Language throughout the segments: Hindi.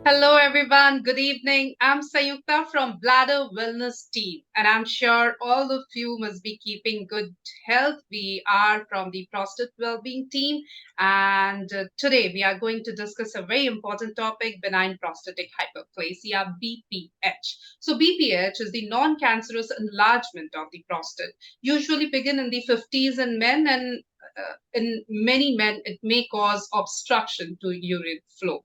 Hello, everyone. Good evening. I'm Sayukta from Bladder Wellness Team, and I'm sure all of you must be keeping good health. We are from the Prostate Wellbeing Team, and today we are going to discuss a very important topic: benign prostatic hyperplasia (BPH). So, BPH is the non-cancerous enlargement of the prostate. Usually begin in the 50s in men, and in many men, it may cause obstruction to urine flow.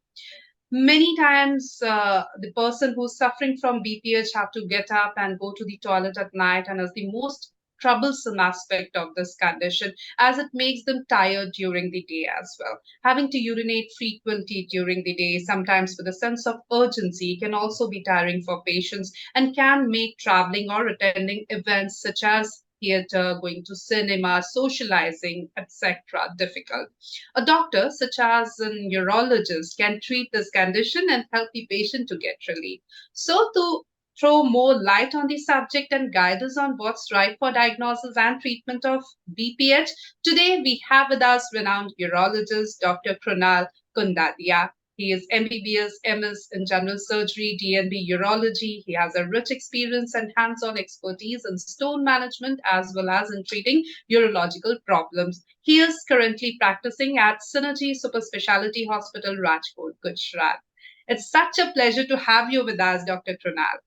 Many times the person who's suffering from BPH have to get up and go to the toilet at night, and is the most troublesome aspect of this condition, as it makes them tired during the day as well. Having to urinate frequently during the day, sometimes with a sense of urgency, can also be tiring for patients and can make traveling or attending events such as theater, going to cinema, socializing, etc., difficult. A doctor, such as a neurologist, can treat this condition and help the patient to get relief. So, to throw more light on the subject and guide us on what's right for diagnosis and treatment of BPH, today we have with us renowned urologist Dr. Krunal Kundadia. He is MBBS, MS in general surgery, DNB urology. He has a rich experience and hands on expertise in stone management as well as in treating urological problems. He is currently practicing at Synergy Super Speciality Hospital, Rajkot, Gujarat. It's such a pleasure to have you with us, Dr. Trunal.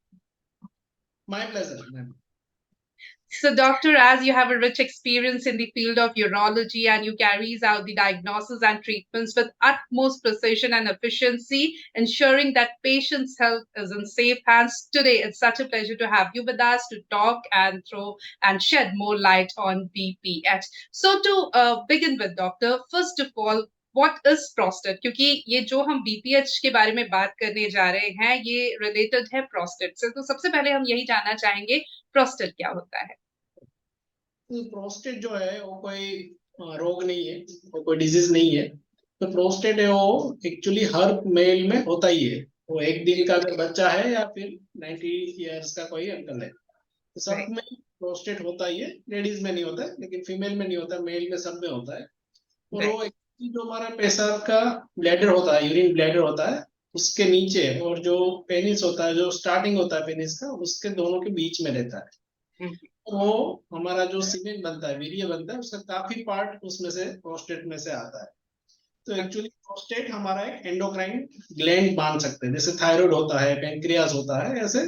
My pleasure, ma'am. So, doctor, as you have a rich experience in the field of urology and you carries out the diagnosis and treatments with utmost precision and efficiency, ensuring that patients' health is in safe hands. Today, it's such a pleasure to have you with us to talk and throw and shed more light on BPH. So, to begin with, doctor, first of all, what is prostate, क्योंकि ये जो हम बीपीएच के बारे में बात करने जा रहे हैं ये रिलेटेड है प्रोस्टेट से, तो सबसे पहले हम यही जानना चाहेंगे प्रोस्टेट क्या होता है। प्रोस्टेट जो है वो कोई रोग नहीं है, वो कोई डिजीज नहीं है। तो प्रोस्टेट है वो एक्चुअली हर मेल में होता ही है। वो एक दिन का अगर बच्चा है या फिर 90 इयर्स का कोई अंकल है, तो सब में प्रोस्टेट होता ही है। लेडीज में नहीं होता है, लेकिन फीमेल में नहीं होता, मेल में सब में होता है। और वो जो हमारा पेशाब का ब्लैडर होता है, यूरिन ब्लैडर होता है, उसके नीचे, और जो पेनिस होता है, जो स्टार्टिंग होता है पेनिस का, उसके दोनों के बीच में रहता है। वो हमारा जो सीमेन बनता है, वीर्य बनता है, उसका काफी पार्ट उसमें से प्रोस्टेट में से आता है। तो एक्चुअली प्रोस्टेट हमारा एक एंडोक्राइन ग्लैंड मान सकते हैं, जैसे थायराइड होता है, पेनक्रियास होता है, ऐसे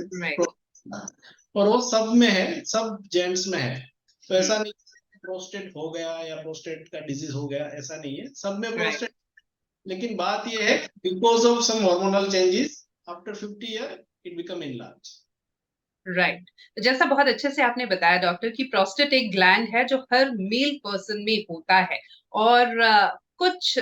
और वो सब में है, सब जेंट्स में है। तो ऐसा नहीं प्रोस्टेट हो गया या प्रोस्टेट का डिजीज हो गया, ऐसा नहीं है, सब में प्रोस्टेट। लेकिन बात ये है, because of some hormonal changes after 50 year it become enlarge. Right, जैसा बहुत अच्छे से आपने बताया डॉक्टर कि प्रोस्टेट एक ग्लैंड है जो हर मेल पर्सन में होता है, और कुछ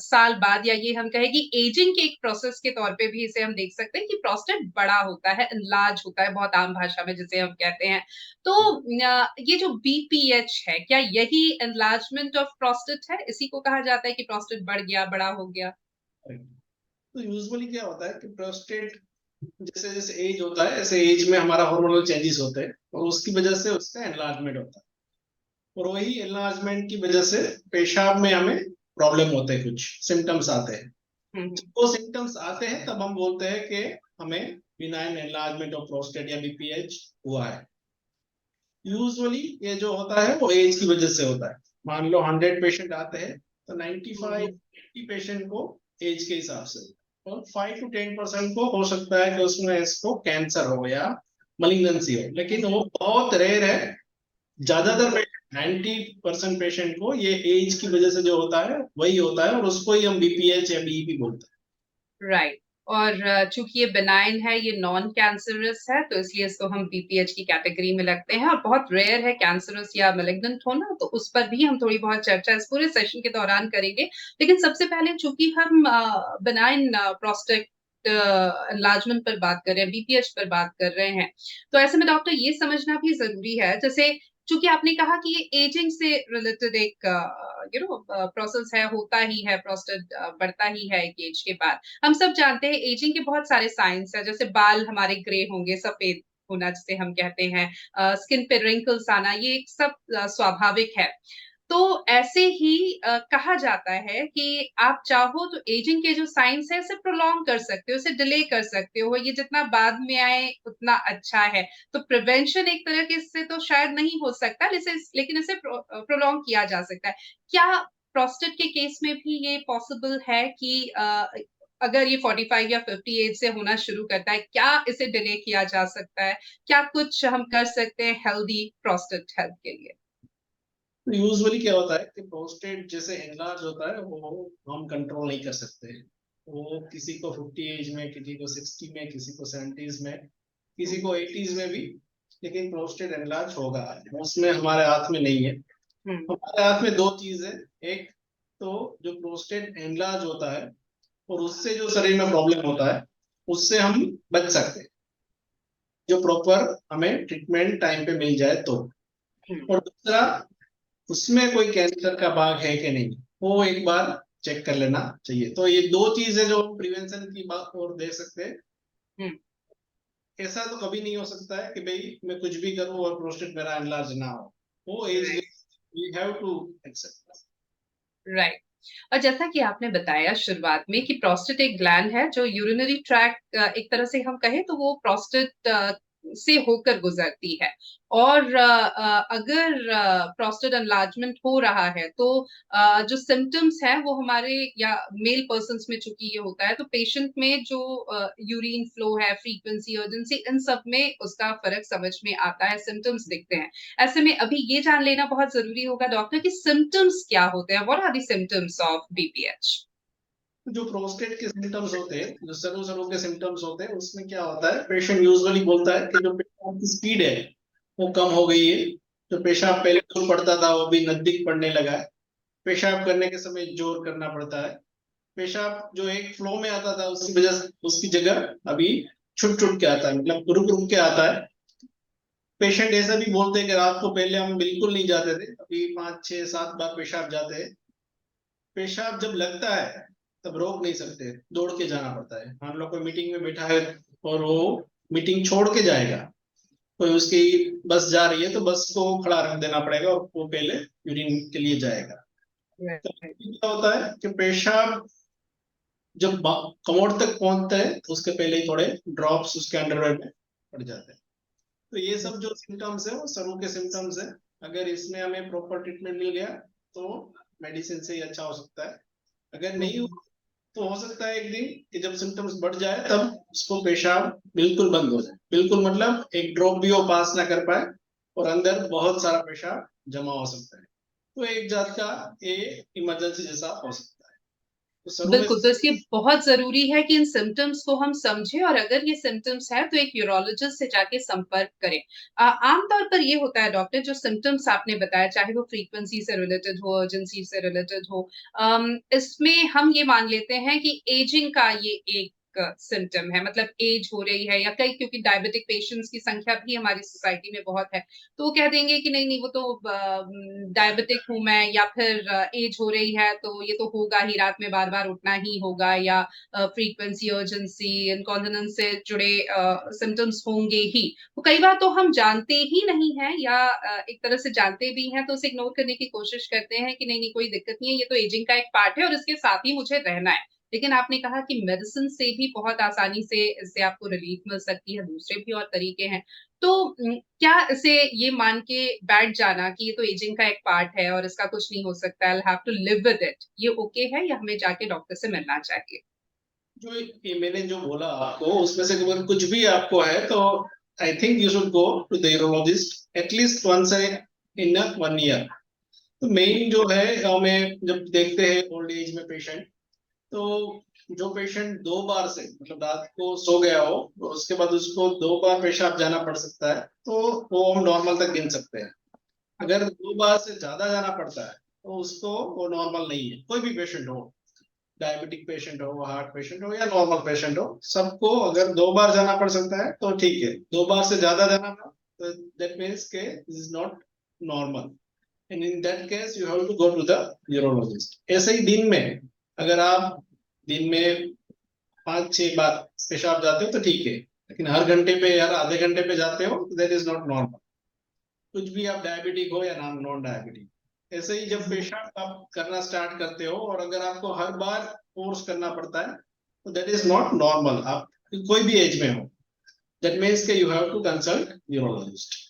साल बाद, या ये हम कहें कि एजिंग के एक प्रोसेस के तौर पे भी इसे हम देख सकते हैं कि प्रोस्टेट बड़ा होता है, इनलार्ज होता है, बहुत आम भाषा में जिसे हम कहते हैं। तो ये जो बीपीएच है, क्या यही एनलार्जमेंट ऑफ प्रोस्टेट है? इसी को कहा जाता है कि प्रोस्टेट बढ़ गया, बड़ा हो गया? तो यूजुअली क्या होता है कि प्रोस्टेट जैसे जैसे एज होता है, ऐसे एज में हमारा हार्मोनल चेंजेस होते हैं, और उसकी वजह से उसका एनलार्जमेंट होता है। और वही एनलार्जमेंट की वजह से पेशाब में हमें प्रॉब्लम होते हैं, कुछ सिम्टम्स आते हैं। जब वो सिम्टम्स आते हैं तब हम बोलते हैं कि हमें बिनाइन एनलार्जमेंट ऑफ प्रोस्टेट या बीपीएच हुआ है। यूजुअली ये जो होता है वो एज की वजह से होता है। मान लो 100 पेशेंट आते हैं, तो 95-80 पेशेंट को एज के हिसाब से, और 5 to 10% को हो सकता है कि उसमें इसको कैंसर हो या मलिग्नेंसी हो, लेकिन वो बहुत रेयर है। ज्यादातर 90% पेशेंट को ये एज की वजह से जो होता है वही होता है, और उसको ही हम बीपीएच या बीईपी बोलते हैं। राइट, और चूंकि ये बेनाइन है, ये नॉन कैंसरस है, तो इसलिए इसको हम बीपीएच की कैटेगरी में लगते हैं, और बहुत रेयर है कैंसरस या मेलिग्नेंट होना, तो उस पर भी हम थोड़ी बहुत चर्चा इस पूरे सेशन के दौरान करेंगे। लेकिन सबसे पहले चूंकि हम बेनाइन प्रोस्टेट एनलार्जमेंट पर बात कर रहे हैं, बीपीएच पर बात कर रहे हैं, तो ऐसे में डॉक्टर ये समझना भी जरूरी है, जैसे चूंकि आपने कहा कि ये एजिंग से रिलेटेड एक प्रोसेस है, होता ही है, प्रोस्टेट बढ़ता ही है एक एज के बाद। हम सब जानते हैं एजिंग के बहुत सारे साइंस है, जैसे बाल हमारे ग्रे होंगे, सफेद होना जिसे हम कहते हैं, स्किन पे रिंकल्स आना, ये एक सब स्वाभाविक है। तो ऐसे ही कहा जाता है कि आप चाहो तो एजिंग के जो साइंस है, इसे प्रोलॉन्ग कर सकते हो, इसे डिले कर सकते हो, ये जितना बाद में आए उतना अच्छा है। तो प्रिवेंशन एक तरह के से तो शायद नहीं हो सकता, लेकिन इसे प्रोलॉन्ग किया जा सकता है। क्या प्रोस्टेट के केस में भी ये पॉसिबल है कि अगर ये 45 या 50 एज से होना शुरू करता है, क्या इसे डिले किया जा सकता है? क्या कुछ हम कर सकते हैं हेल्दी प्रोस्टेट हेल्थ के लिए? यूजुअली क्या होता है कि प्रोस्टेट जैसे एनलार्ज होता है वो हम कंट्रोल नहीं कर सकते। वो किसी को 50 एज में, किसी को 60 में, किसी को 70s में, किसी को 80s में भी, लेकिन प्रोस्टेट एनलार्ज होगा। उसमें हमारे हाथ में नहीं है। हमारे हाथ में दो चीज है। एक तो जो प्रोस्टेट एनलार्ज होता है और उससे जो शरीर में प्रॉब्लम होता है उससे हम बच सकते हैं, जो प्रॉपर हमें ट्रीटमेंट टाइम पे मिल जाए तो। और दूसरा, उसमें कोई कैंसर का भाग है कि नहीं, वो एक बार चेक कर लेना चाहिए। तो ये दो चीजें जो प्रिवेंशन की बात और दे सकते हैं। ऐसा तो कभी नहीं हो सकता है कि भाई मैं कुछ भी करूं और प्रोस्टेट मेरा एनलार्ज ना हो। वो as we have to accept. Right. और जैसा कि आपने बताया शुरुआत में कि प्रोस्टेट एक ग्लैंड है जो यूरिनरी ट्रैक्ट, एक तरह से हम कहें तो वो प्रोस्टेट से होकर गुजरती है। और अगर प्रोस्टेट एनलार्जमेंट हो रहा है तो जो सिम्टम्स हैं वो हमारे या मेल पर्सन्स में चूंकि ये होता है, तो पेशेंट में जो यूरिन फ्लो है, फ्रीक्वेंसी, अर्जेंसी, इन सब में उसका फर्क समझ में आता है, सिम्टम्स दिखते हैं। ऐसे में अभी ये जान लेना बहुत जरूरी होगा डॉक्टर कि सिम्टम्स क्या होते हैं, what are the symptoms of BPH? जो प्रोस्टेट के सिम्टम्स होते हैं, जो सरू सरू के सिम्टम्स होते हैं, उसमें क्या होता है, पेशेंट यूजुअली बोलता है कि जो पेशाब की स्पीड है वो कम हो गई है। जो पेशाब पहले दूर पड़ता था वो भी नजदीक पड़ने लगा है। पेशाब करने के समय जोर करना पड़ता है। पेशाब जो एक फ्लो में आता था उसकी वजह से उसकी जगह अभी छुट छुट के आता है, मतलब रुक रुक के आता है। पेशेंट ऐसा भी बोलते हैं कि रात को पहले हम बिल्कुल नहीं जाते थे, अभी 5 6 7 बार पेशाब जाते हैं। पेशाब जब लगता है तब रोक नहीं सकते, दौड़ के जाना पड़ता है। मान लो कोई मीटिंग में बैठा है और वो मीटिंग छोड़ के जाएगा, कोई उसकी बस जा रही है तो बस को खड़ा रख देना पड़ेगा और वो पहले यूरिन के लिए जाएगा। तो क्या होता है कि पेशाब जब कमोड तक पहुंचते हैं तो उसके पहले ही थोड़े ड्रॉप्स उसके अंडरवेयर में पड़ जाते हैं। तो ये सब जो सिम्टम्स है वो सरू के सिम्टम्स है। अगर इसमें हमें प्रॉपर ट्रीटमेंट मिल गया तो मेडिसिन से ही अच्छा हो सकता है। अगर नहीं हो तो हो सकता है एक दिन कि जब सिम्टम्स बढ़ जाए तब उसको पेशाब बिल्कुल बंद हो जाए। बिल्कुल मतलब एक ड्रॉप भी वो पास ना कर पाए और अंदर बहुत सारा पेशाब जमा हो सकता है। तो एक जात का ये इमरजेंसी जैसा हो सकता है। तो शुरू में बिल्कुल, तो इसलिए बहुत ज़रूरी है कि इन सिम्पटम्स को हम समझें और अगर ये सिम्पटम्स हैं तो एक यूरोलॉजिस्ट से जाके संपर्क करें। आमतौर पर ये होता है डॉक्टर, जो सिम्पटम्स आपने बताया, चाहे वो फ्रीक्वेंसी से रिलेटेड हो, अर्जेंसी से रिलेटेड हो, इसमें हम ये मान लेते हैं कि एजिंग का ये एक सिम्पटम है, मतलब एज हो रही है या कई, क्योंकि डायबिटिक पेशेंट्स की संख्या भी हमारी सोसाइटी में बहुत है, तो वो कह देंगे कि नहीं, नहीं वो तो डायबिटिक हूँ मैं, या फिर एज हो रही है तो ये तो होगा ही, रात में बार-बार उठना ही होगा, या फ्रीक्वेंसी, अर्जेंसी, इनकॉन्टिनेंस से जुड़े सिम्पटम्स होंगे ही। तो कई बार तो हम जानते ही नहीं हैं या एक तरह से जानते भी हैं तो उसे इग्नोर करने की कोशिश करते हैं कि नहीं, नहीं कोई दिक्कत नहीं है, ये तो एजिंग का एक पार्ट है और इसके साथ ही मुझे रहना है। लेकिन आपने कहा कि मेडिसिन से भी बहुत आसानी से इससे आपको रिलीफ मिल सकती है, दूसरे भी और तरीके हैं। तो क्या इसे ये मान के बैठ जाना कि ये तो एजिंग का एक पार्ट है और इसका कुछ नहीं हो सकता, I will have to live with it, ये ओके है या हमें जाके डॉक्टर से मिलना चाहिए? जो ये मैंने जो बोला आपको उसमें से अगर कुछ भी आपको है तो I think you should go to the urologist at least once in 1 year. तो मेन जो है हमें जब देखते हैं ओल्ड एज में पेशेंट, तो जो पेशेंट 2 बार से मतलब रात को सो गया हो तो उसके बाद उसको 2 बार पेशाब जाना पड़ सकता है तो वो हम नॉर्मल तक गिन सकते हैं। अगर 2 बार से ज्यादा जाना पड़ता है तो उसको वो नॉर्मल नहीं है। कोई भी पेशेंट हो, डायबिटिक पेशेंट हो, हार्ट पेशेंट हो या नॉर्मल पेशेंट हो, सबको अगर 2 बार जाना पड़ सकता है तो ठीक है। 2 बार से ज्यादा जाना पड़ा तो दैट मीन्स के this is not normal, and in that case you have to go to the neurologist. ऐसे ही दिन में अगर आप दिन में 5 6 बार पेशाब जाते हो तो ठीक है, लेकिन हर घंटे पे हर आधे घंटे पे जाते हो तो दैट इज नॉट नॉर्मल। कुछ भी आप डायबिटिक हो या नॉन नॉन डायबिटिक। ऐसे ही जब पेशाब आप करना स्टार्ट करते हो और अगर आपको हर बार फोर्स करना पड़ता है तो दैट इज नॉट नॉर्मल। आप कोई भी एज में हो, दैट मीन्स के you have to consult neurologist.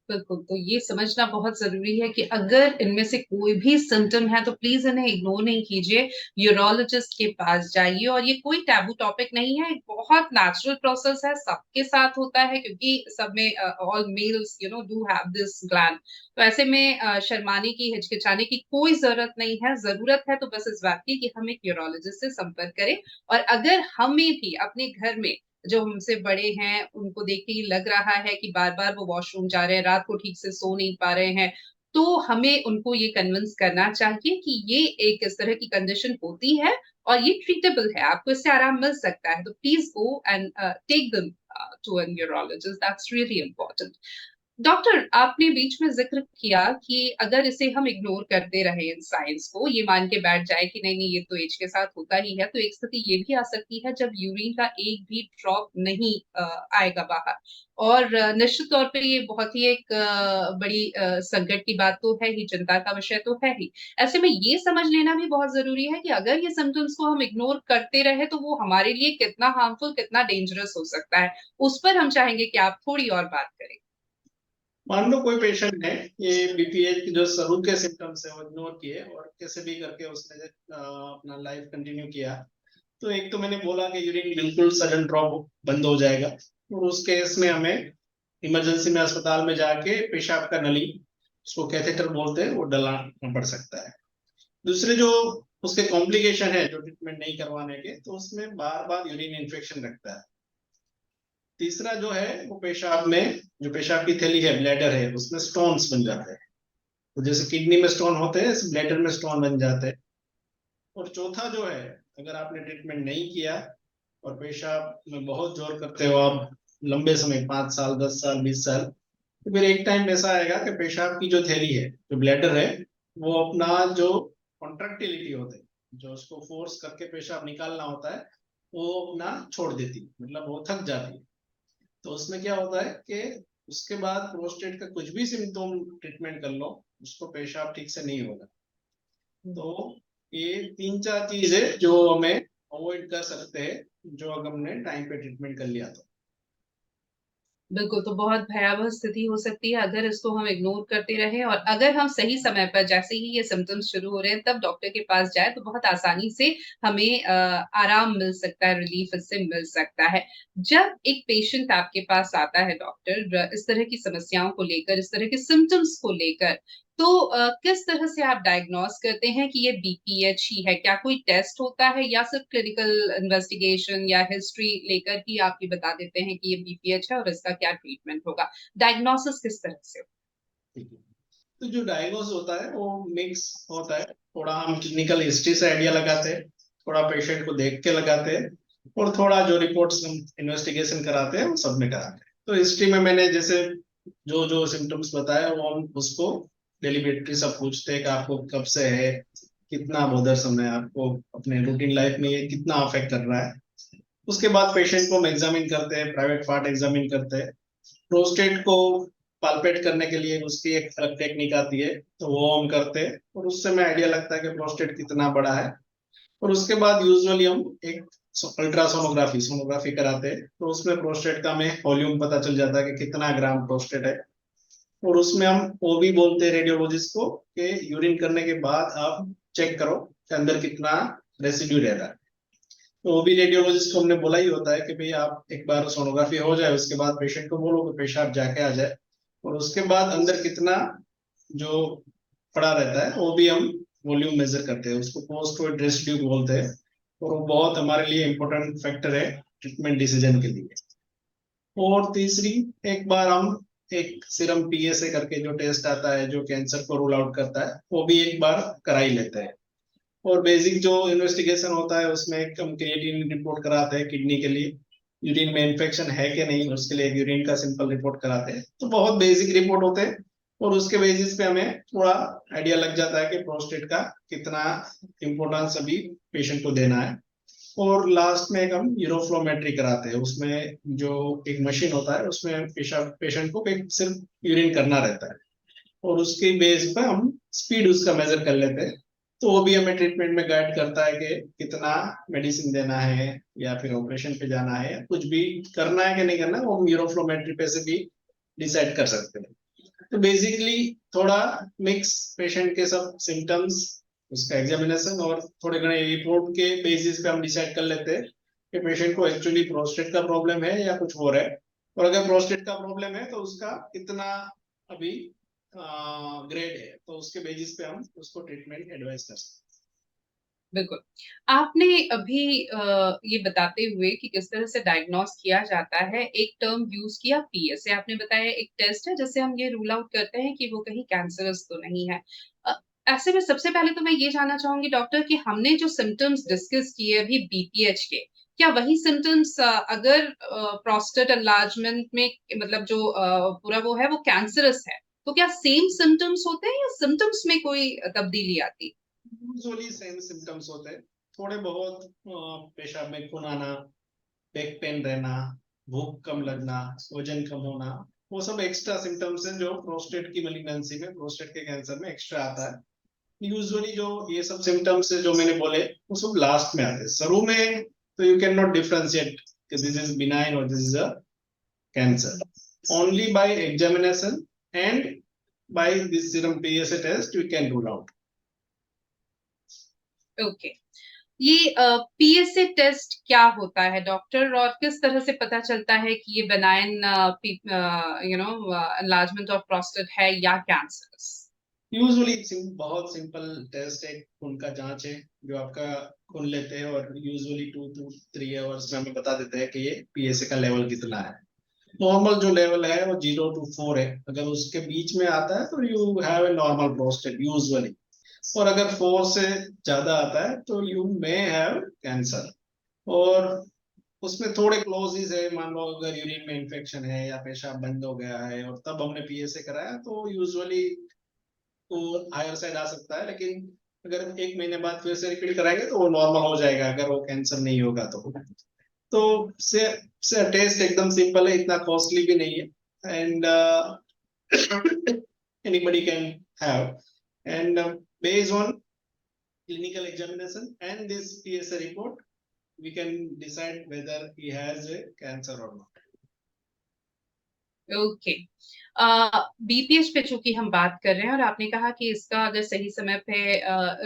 बिल्कुल, तो ये समझना बहुत ज़रूरी है कि अगर इनमें से कोई भी सिम्पटम है तो प्लीज़ इन्हें इग्नोर नहीं कीजिए, यूरोलॉजिस्ट के पास जाइए और ये कोई टैबू टॉपिक नहीं है, एक बहुत नेचुरल प्रोसेस है, सबके साथ होता है क्योंकि सब में all males do have this gland. तो ऐसे में शर्माने की, हिचकिचाने की कोई ज़रूरत नहीं है, ज़रूरत है तो बस इस बात की कि हम एक यूरोलॉजिस्ट से संपर्क करें और अगर हमें भी अपने घर में जो हमसे बड़े हैं, उनको देख के ही लग रहा है कि बार-बार वो वॉशरूम जा रहे हैं, रात को ठीक से सो नहीं पा रहे हैं, तो हमें उनको ये कन्विंस करना चाहिए कि ये एक इस तरह की कंडीशन होती है और ये ट्रीटेबल है, आपको इससे आराम मिल सकता है। तो please go and take them to a neurologist, that's really important. Doctor, आपने बीच में ज़िक्र किया कि अगर इसे हम इग्नोर करते रहे इन साइंस को, ये मान के बैठ जाए कि नहीं-नहीं ये तो ऐज के साथ होता ही है, तो एक स्थिति ये भी आ सकती है जब यूरिन का एक भी ड्रॉप नहीं आएगा बाहर और निश्चित तौर पे ये बहुत ही एक बड़ी संकट की बात तो है ही, चिंता का विषय तो है ही। ऐसे में ये समझ लेना भी बहुत ज़रूरी है कि अगर ये सिम्पटम्स को हम इग्नोर करते रहे, तो वो हमारे लिए कितना हार्मफुल, कितना डेंजरस हो सकता है। उस पर हम चाहेंगे कि आप थोड़ी और बात करें। मान लो कोई पेशेंट है, ये बीपीएच की जो शुरू के सिम्टम्स है वो इग्नोर किए और कैसे भी करके उसने अपना लाइफ कंटिन्यू किया। तो एक तो मैंने बोला कि यूरिन बिल्कुल सडन ड्रॉप बंद हो जाएगा और उस केस में हमें इमरजेंसी में अस्पताल में जाके पेशाब का नली, उसको कैथेटर बोलते हैं, वो डलाना पड़ सकता है। दूसरे जो उसके कॉम्प्लिकेशन है जो ट्रीटमेंट नहीं करवाने के, तो उसमें बार बार यूरिन इन्फेक्शन रखता है। तीसरा जो है वो पेशाब में, जो पेशाब की थैली है, ब्लैडर है, उसमें स्टोन्स बन जाते हैं। तो जैसे किडनी में स्टोन होते हैं, ब्लैडर में स्टोन बन जाते हैं। और चौथा जो है, अगर आपने ट्रीटमेंट नहीं किया और पेशाब में बहुत जोर करते हो आप लंबे समय, 5 साल, 10 साल, 20 साल, तो फिर एक टाइम ऐसा आएगा कि पेशाब की जो थैली है, जो ब्लैडर है, वो अपना जो कॉन्ट्रैक्टिलिटी होते है, जो उसको फोर्स करके पेशाब निकालना होता है, वो अपना छोड़ देती है, मतलब वो थक जाती है। तो उसमें क्या होता है कि उसके बाद प्रोस्टेट का कुछ भी सिम्टोम ट्रीटमेंट कर लो, उसको पेशाब ठीक से नहीं होगा। तो ये 3-4 चीज है जो हमें अवॉइड कर सकते हैं, जो अगर हमने टाइम पे ट्रीटमेंट कर लिया तो। बिल्कुल, तो बहुत भयावह स्थिति हो सकती है अगर इसको हम इग्नोर करते रहें और अगर हम सही समय पर जैसे ही ये सिम्पटम्स शुरू हो रहे हैं तब डॉक्टर के पास जाएँ तो बहुत आसानी से हमें आराम मिल सकता है, रिलीफ इससे मिल सकता है। जब एक पेशेंट आपके पास आता है डॉक्टर इस तरह की समस्याओं को लेकर, इस तरह के सिम्पटम्स को लेकर, तो किस तरह से आप डायग्नोस करते हैं कि ये बीपीएच ही है? क्या कोई टेस्ट होता है या सिर्फ क्लिनिकल इन्वेस्टिगेशन या हिस्ट्री लेकर ही आप ये बता देते हैं कि ये बीपीएच है और इसका क्या ट्रीटमेंट होगा? डायग्नोसिस किस तरह से? ठीक है। तो जो डायग्नोस होता है वो मिक्स होता है। थोड़ा हम क्लिनिकल हिस्ट्री से आइडिया लगाते हैं, थोड़ा पेशेंट को देख के लगाते हैं, और थोड़ा जो रिपोर्ट्स हम इन्वेस्टिगेशन कराते हैं वो सब में कराते हैं। तो हिस्ट्री में मैंने जैसे जो जो सिम्टम्स बताया वो हम उसको डेलीबरेटली सब पूछते हैं कि आपको कब से है, कितना बोदरसम है, आपको अपने रूटीन लाइफ में ये कितना अफेक्ट कर रहा है। उसके बाद पेशेंट को हम एग्जामिन करते हैं, प्राइवेट पार्ट एग्जामिन करते हैं। प्रोस्टेट को पाल्पेट करने के लिए उसकी एक अलग टेक्निक आती है, तो वो हम करते हैं और उससे हमें आइडिया लगता है कि प्रोस्टेट कितना बड़ा है। और उसके बाद यूजुअली हम एक अल्ट्रासोनोग्राफी सोनोग्राफी कराते हैं, तो उसमें प्रोस्टेट का हमें वॉल्यूम पता चल जाता है कि कितना ग्राम प्रोस्टेट है। और उसमें हम वो भी बोलते हैं रेडियोलॉजिस्ट को कि यूरिन करने के बाद आप चेक करो कि अंदर कितना रेसिड्यू रह रहा है। तो वो भी रेडियोलॉजिस्ट को हमने बोला ही होता है कि भाई आप एक बार सोनोग्राफी हो जाए, उसके बाद पेशेंट को बोलो कि पेशाब जाके आ जाए, और उसके बाद अंदर कितना जो पड़ा रहता है वो भी हम वॉल्यूम मेजर करते हैं, उसको पोस्ट वेट रेसिड्यू बोलते हैं। और वो बहुत हमारे लिए इम्पोर्टेंट फैक्टर है ट्रीटमेंट डिसीजन के लिए। और तीसरी, एक बार हम एक सीरम पीएसए करके जो टेस्ट आता है जो कैंसर को रूल आउट करता है, वो भी एक बार करा ही लेते हैं। और बेसिक जो इन्वेस्टिगेशन होता है उसमें एक हम क्रिएटिनिन रिपोर्ट कराते हैं किडनी के लिए, यूरिन में इन्फेक्शन है कि नहीं उसके लिए एक यूरिन का सिंपल रिपोर्ट कराते हैं। तो बहुत बेसिक रिपोर्ट होते हैं और उसके बेसिस पे हमें थोड़ा आइडिया लग जाता है कि प्रोस्टेट का कितना इम्पोर्टेंस अभी पेशेंट को देना है। और लास्ट में एक हम यूरोफ्लोमेट्री कराते हैं, उसमें जो एक मशीन होता है उसमें पेशेंट को एक सिर्फ यूरिन करना रहता है। और उसके बेस पे हम स्पीड उसका मेजर कर लेते हैं। तो वो भी हमें ट्रीटमेंट में गाइड करता है कि कितना मेडिसिन देना है या फिर ऑपरेशन पे जाना है या कुछ भी करना है कि नहीं करना, वो न्यूरोफ्लोमेट्री पे से भी डिसाइड कर सकते हैं। तो बेसिकली थोड़ा मिक्स पेशेंट के सब सिम्टम्स, उसका एग्जामिनेशन और थोड़े घणे रिपोर्ट के बेसिस पे हम डिसाइड कर लेते हैं कि पेशेंट को एक्चुअली प्रोस्टेट का प्रॉब्लम है या कुछ और है। और अगर प्रोस्टेट का प्रॉब्लम है तो उसका कितना अभी ग्रेड है, तो उसके बेसिस पे हम उसको ट्रीटमेंट एडवाइस कर सकते हैं। बिल्कुल। आपने अभी ये बताते हुए कि किस तरह से डायग्नोस किया जाता है, एक टर्म यूज़ किया पीएसए। आपने बताया एक टेस्ट है जिससे हम ये रूल आउट करते हैं कि वो कहीं कैंसरस तो नहीं है। ऐसे में सबसे पहले तो मैं ये जानना चाहूँगी डॉक्टर कि हमने जो सिम्पटम्स डिस्कस किए अभी बीपीएच के, क्या वही सिम्पटम्स अगर प्रोस्टेट एनलार्जमेंट में मतलब जो पूरा वो है वो कैंसरस है, तो क्या सेम सिम्पटम्स होते हैं या सिम्पटम्स में कोई तब्दीली आती है? यूजुअली सेम सिम्टम्स होते हैं। थोड़े बहुत पेशाब में खून आना, बैक पेन रहना, भूख कम लगना, वजन कम होना, वो सब एक्स्ट्रा सिम्टम्स हैं जो प्रोस्टेट की मैलिग्नेंसी में, प्रोस्टेट के कैंसर में एक्स्ट्रा आता है। यूजुअली जो ये सब सिम्टम्स है जो मैंने बोले वो सब लास्ट में आते हैं। शुरू में तो यू कैन नॉट डिफरेंशिएट कि दिस इज बिनाइन और this is a cancer. Only by examination and by this serum PSA test we can rule out. Okay. ये पीएसए टेस्ट क्या होता है डॉक्टर और किस तरह से पता चलता है कि ये बेनाइन एनलार्जमेंट ऑफ प्रोस्टेट है या कैंसरस? यूजुअली बहुत सिंपल टेस्ट है, खून का जांच है जो आपका खून लेते हैं और यूजुअली 2 to 3 आवर्स में हमें बता देते हैं कि ये पीएसए का लेवल कितना है। नॉर्मल जो लेवल है वो 0 to 4 है। अगर उसके बीच में आता है तो you have a normal prostate usually, और अगर 4 से ज्यादा आता है तो यू मे हैव कैंसर। और उसमें थोड़े क्लोजेस है, मान लो अगर यूरिन में इन्फेक्शन है या पेशाब बंद हो गया है और तब हमने पीएसए कराया तो यूजुअली तो हायर साइड आ सकता है, लेकिन अगर 1 महीने बाद फिर से रिपीट कराएंगे तो वो नॉर्मल हो जाएगा अगर वो कैंसर नहीं होगा तो से टेस्ट एकदम सिंपल है, इतना कॉस्टली भी नहीं है and anybody can have, and based on clinical examination and this PSA report we can decide whether he has a cancer or not. Okay. BPH पे चूंकि हम बात कर रहे हैं और आपने कहा कि इसका अगर सही समय पे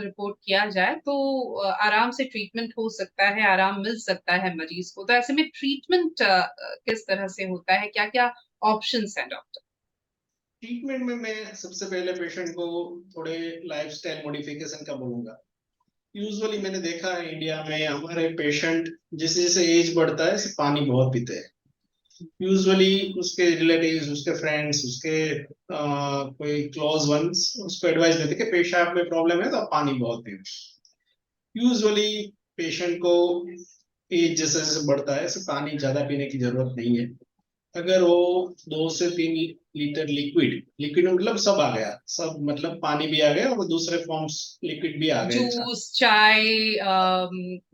रिपोर्ट किया जाए तो आराम से ट्रीटमेंट हो सकता है, आराम मिल सकता है मरीज को। तो ऐसे में ट्रीटमेंट किस तरह से होता है, क्या क्या ऑप्शंस हैं डॉक्टर? ट्रीटमेंट में मैं सबसे पहले पेशेंट को थोड़े लाइफस्टाइल मॉडिफिकेशन का बोलूंगा। यूजुअली मैंने देखा है इंडिया में हमारे पेशेंट जैसे जैसे एज बढ़ता है पानी बहुत पीते हैं। यूजुअली उसके रिलेटिव्स, उसके फ्रेंड्स, उसके कोई क्लोज वंस उसको एडवाइस देते कि पेशाब में प्रॉब्लम है तो आप पानी बहुत पियो। यूजुअली पेशेंट को एज जैसे जैसे बढ़ता है पानी ज्यादा पीने की जरूरत नहीं है। अगर वो 2 से 3 लीटर लिक्विड, लिक्विड मतलब सब आ गया, सब मतलब पानी भी आ गया और दूसरे फॉर्म्स लिक्विड भी आ गए, जूस, चाय,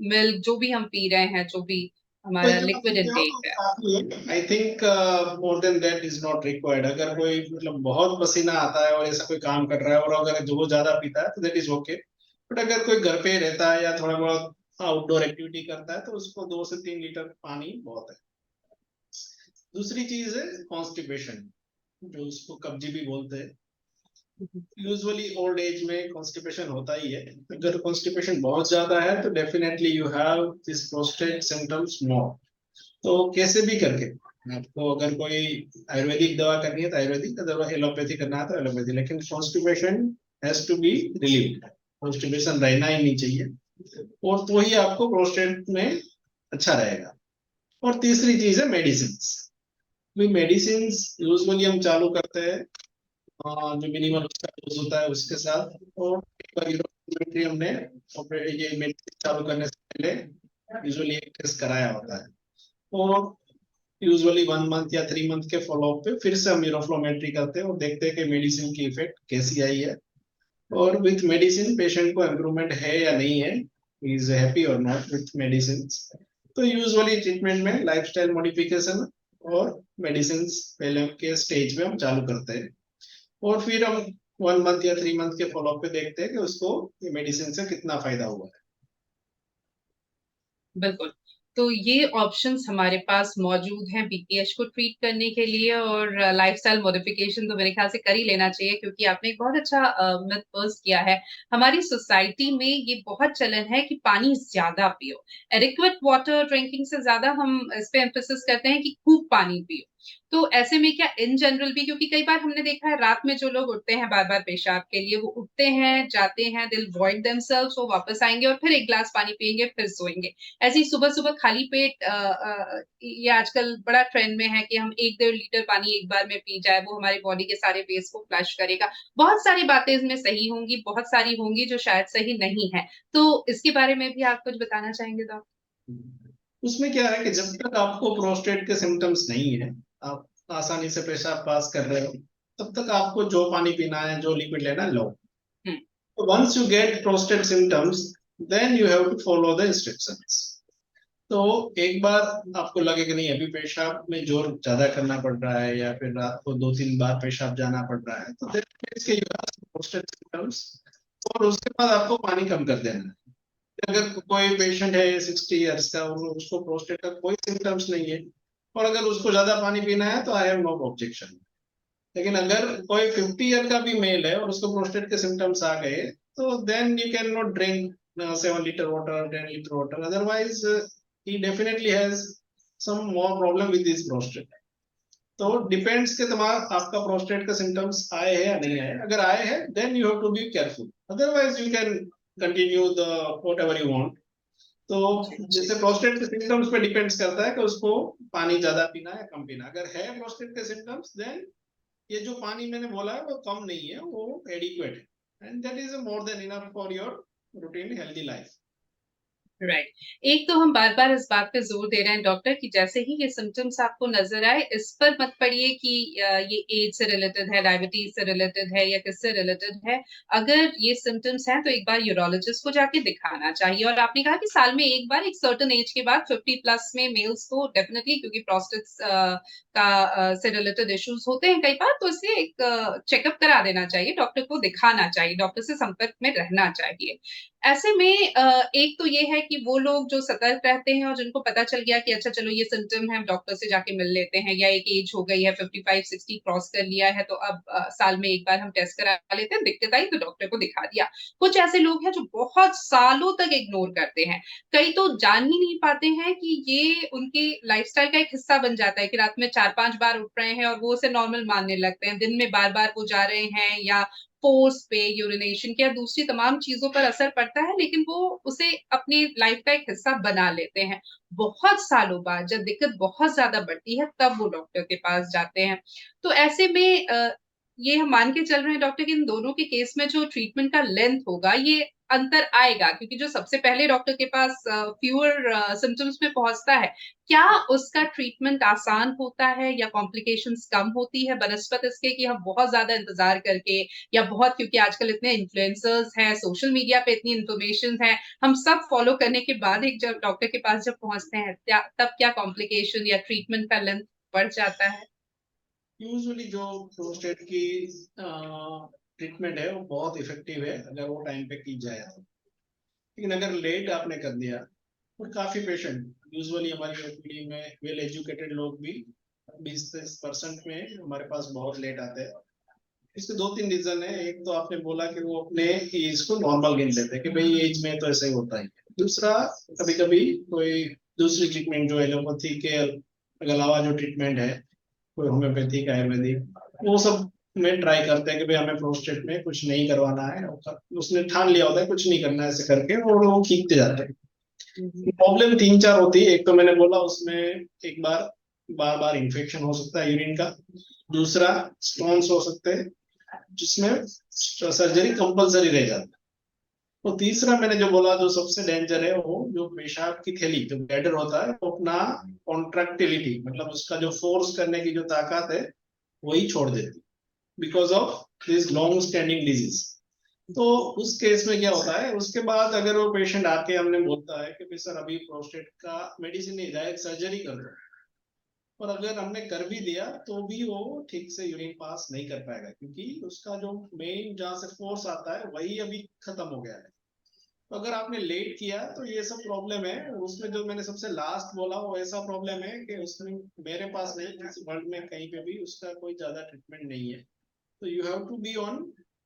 मिल्क, जो भी हम पी रहे हैं, जो भी तो हमारा इतना लिक्विड पीते हो तो इनटेक है। काफी है। I think more than that is not required. अगर कोई मतलब बहुत पसीना आता है और ऐसा कोई काम कर रहा है और अगर जो वो ज्यादा पीता है तो दैट इज ओके। बट अगर कोई घर पे रहता है या थोड़ा बहुत आउटडोर एक्टिविटी करता है तो उसको 2 से 3 लीटर पानी बहुत है। दूसरी चीज है कॉन्स्टिपेशन, जो उसको कब्जी भी बोलते हैं। यूजुअली ओल्ड एज में कॉन्स्टिपेशन होता ही है। अगर कॉन्स्टिपेशन बहुत ज्यादा है तो definitely you have this prostate symptoms more. तो कैसे भी करके आपको अगर कोई आयुर्वेदिक दवा करनी है तो आयुर्वेदिक, अगर एलोपैथी करना है तो एलोपैथी, लेकिन constipation has to be relieved. Constipation रहना ही नहीं चाहिए और तो ही आपको प्रोस्टेट में अच्छा रहेगा। और तीसरी चीज है मेडिसिन। मेडिसिन यूजुअली हम चालू करते हैं जो मिनिमम उसका डोज होता है उसके साथ। और हमने ये मेडिसिन चालू करने से पहले यूजुअली एक टेस्ट कराया होता है और यूजुअली 1 मंथ या 3 मंथ के फॉलोअप पे फिर से हम यूरोफ्लोमेट्री करते हैं और देखते हैं कि मेडिसिन की इफेक्ट कैसी आई है और विथ मेडिसिन पेशेंट को इम्प्रूवमेंट है या नहीं है, इज हैप्पी और नॉट विथ मेडिसिन। तो यूजुअली ट्रीटमेंट में लाइफस्टाइल मॉडिफिकेशन और मेडिसिन पहले के स्टेज में हम चालू करते हैं। और फिर हम 1 मंथ या 3 मंथ के फॉलोअप पे देखते हैं कि उसको ये मेडिसिन से कितना फायदा हुआ है। बिल्कुल। तो ये ऑप्शंस हमारे पास मौजूद हैं बीपीएच को ट्रीट करने के लिए और लाइफ़स्टाइल मॉडिफ़िकेशन तो मेरे ख़्याल से कर ही लेना चाहिए क्योंकि आपने एक बहुत अच्छा मिथ बस्ट किया है। हमारी सोसाइटी में ये बहुत चलन है कि पानी ज़्यादा पियो। एडिक्वेट वाटर ड्रिंकिंग से ज़्यादा हम इस पे एम्फसिस करते हैं कि खूब पानी पियो। तो ऐसे में क्या इन जनरल भी क्योंकि कई बार हमने देखा है रात में जो लोग उठते हैं बार-बार पेशाब के लिए, वो उठते हैं, जाते हैं, दे विल वॉइड देमसेल्व्स वो वापस आएँगे और फिर 1 ग्लास पानी पिएँगे, फिर सोएँगे। ऐसे ही सुबह-सुबह खाली पेट ये आजकल बड़ा ट्रेंड में है कि हम 1 डेढ़ लीटर पानी एक बार में पी जाएँ, वो हमारी बॉडी के सारे वेस्ट को फ्लश करेगा। बहुत सारी बातें इसमें सही होंगी, बहुत सारी होंगी जो शायद सही नहीं है। तो इसके बारे में भी आप कुछ बताना चाहेंगे डॉक्टर? उसमें क्या है कि जब तक आपको प्रोस्टेट के सिम्टम्स नहीं है, आप आसानी से पेशाब पास कर रहे हो, तब तक आपको जो पानी पीना है, जो लिक्विड लेना है, लो। हुँ, So once you get prostate symptoms, then you have to follow the instructions. तो एक बार आपको लगे कि नहीं अभी पेशाब में जोर ज्यादा करना पड़ रहा है या फिर रात को 2-3 बार पेशाब जाना पड़ रहा है, तो इसके प्रोस्टेट सिम्टम्स और उसके बाद आपको पानी कम कर देना है। अगर कोई पेशेंट है 60 ईयर्स का और उसको प्रोस्टेट का कोई सिम्टम्स नहीं है और अगर उसको ज्यादा पानी पीना है तो आई हैव नो ऑब्जेक्शन। लेकिन अगर कोई 50 ईयर का भी मेल है और उसको प्रोस्टेट के सिम्टम्स आ गए तो then you can not drink 7 litre water 10 litre water, otherwise he definitely has some more problem with his prostate. तो डिपेंड्स के तमाम आपका प्रोस्टेट का सिम्टम्स आए हैं या नहीं आए, अगर आए हैं then you have to be careful, otherwise you can continue the whatever you want. तो जैसे प्रोस्टेट के सिम्टम्स पे डिपेंड्स करता है कि उसको पानी ज्यादा पीना है कम पीना। अगर है प्रोस्टेट के सिम्टम्स देन ये जो पानी मैंने बोला है वो कम नहीं है, वो एडिक्वेट है and that is more than enough for your routine healthy life. Right. एक तो हम बार-बार इस बात पे ज़ोर दे रहे हैं डॉक्टर कि जैसे ही ये सिम्पटम्स आपको नज़र आए, इस पर मत पड़िए कि ये एज से रिलेटेड है, डायबिटीज़ से रिलेटेड है या किससे रिलेटेड है। अगर ये सिम्पटम्स हैं तो एक बार यूरोलॉजिस्ट को जाके दिखाना चाहिए और आपने कहा कि साल में एक बार एक सर्टेन एज के बाद 50 प्लस में मेल्स को डेफिनिटली क्योंकि प्रोस्टेट्स से रिलेटेड इश्यूज़ होते हैं कई बार तो इसलिए एक चेकअप करा देना चाहिए, डॉक्टर को दिखाना चाहिए, डॉक्टर से संपर्क में रहना चाहिए। ऐसे में एक तो ये है कि वो लोग जो सतर्क रहते हैं और जिनको पता चल गया कि अच्छा चलो ये सिम्पटम है, हम डॉक्टर से जाके मिल लेते हैं या एक एज हो गई है 55-60 क्रॉस कर लिया है तो अब साल में एक बार हम टेस्ट करा लेते हैं, दिक्कत आई तो डॉक्टर को दिखा दिया। कुछ ऐसे लोग हैं जो बहुत सालों तक इग्नोर करते हैं। कई तो जान ही नहीं पाते हैं कि ये उनके लाइफ़स्टाइल का एक हिस्सा बन जाता है कि रात में 4-5 बार उठ रहे हैं और वो उसे नॉर्मल मानने लगते हैं। दिन में बार-बार वो जा रहे हैं या फ़ोर्स पे, यूरिनेशन के या दूसरी तमाम चीज़ों पर असर पड़ता है, लेकिन वो उसे अपनी लाइफ़ का एक हिस्सा बना लेते हैं। बहुत सालों बाद जब दिक्कत बहुत ज़्यादा बढ़ती है, तब वो डॉक्टर के पास जाते हैं। तो ऐसे में ये हम मान के चल रहे हैं डॉक्टर कि इन दोनों के केस में जो ट्रीटमेंट का लेंथ होगा, ये अंतर आएगा क्योंकि जो सबसे पहले डॉक्टर के पास फ्यूअर सिम्पटम्स में पहुँचता है, क्या उसका ट्रीटमेंट आसान होता है या कॉम्प्लिकेशंस कम होती है बनस्पत इसके कि हम बहुत ज़्यादा इंतज़ार करके या बहुत क्योंकि आजकल इतने इन्फ्लुएंसर्स हैं, सोशल मीडिया पे इतनी इन्फॉर्मेशन है, हम सब फॉलो करने के बाद एक जब डॉक्टर के पास जब पहुँचते हैं, क्या तब क्या कॉम्प्लिकेशन या ट्रीटमेंट का लेंथ बढ़ जाता है? यूजुअली जो प्रोस्टेट की ट्रीटमेंट है वो बहुत इफेक्टिव है अगर वो टाइम पे की जाए तो। लेकिन अगर लेट आपने कर दिया और काफी पेशेंट यूजुअली हमारी ओपीडी में वेल एजुकेटेड लोग भी 20-30% में हमारे पास बहुत लेट आते हैं। इसके 2-3 रीजन है। एक तो आपने बोला कि वो अपने एज को नॉर्मल गिन लेते हैं कि भाई एज में तो ऐसा ही होता है। दूसरा, कभी कभी कोई दूसरी ट्रीटमेंट जो एलोपैथी के अलावा जो ट्रीटमेंट है, कोई होम्योपैथिक आयुर्वेदिक, वो सब में ट्राई करते हैं कि भाई हमें प्रोस्टेट में कुछ नहीं करवाना है, उसने ठान लिया होता है कुछ नहीं करना है ऐसे करके, और वो खींचते जाते हैं। हुँ, हुँ। प्रॉब्लम 3-4 होती है। एक तो मैंने बोला उसमें एक बार बार इन्फेक्शन हो सकता है यूरिन का। दूसरा, स्टोन्स हो सकते हैं जिसमें सर्जरी कंपलसरी रह जाती है। और तीसरा मैंने जो बोला जो सबसे डेंजर है, वो जो पेशाब की थैली जो ब्लैडर होता है वो अपना कॉन्ट्रैक्टिलिटी मतलब उसका जो फोर्स करने की जो ताकत है वही छोड़ देती because of this long standing disease. तो उस केस में क्या होता है, उसके बाद अगर वो पेशेंट आके हमने बोलता है कि भाई सर अभी प्रोस्टेट का मेडिसिन नहीं, डायरेक्ट सर्जरी कर दो, और अगर हमने कर भी दिया तो भी वो ठीक से यूरिन पास नहीं कर पाएगा, क्योंकि उसका जो मेन जहाँ से फोर्स आता है वही अभी खत्म हो गया है। तो अगर आपने लेट किया तो ये सब प्रॉब्लम है। उसमें जो मैंने सबसे लास्ट बोला वो ऐसा प्रॉब्लम है कि उसमें मेरे पास नहीं, किसी वर्ल्ड में कहीं पे भी उसका कोई ज्यादा ट्रीटमेंट नहीं है। तो you have to be on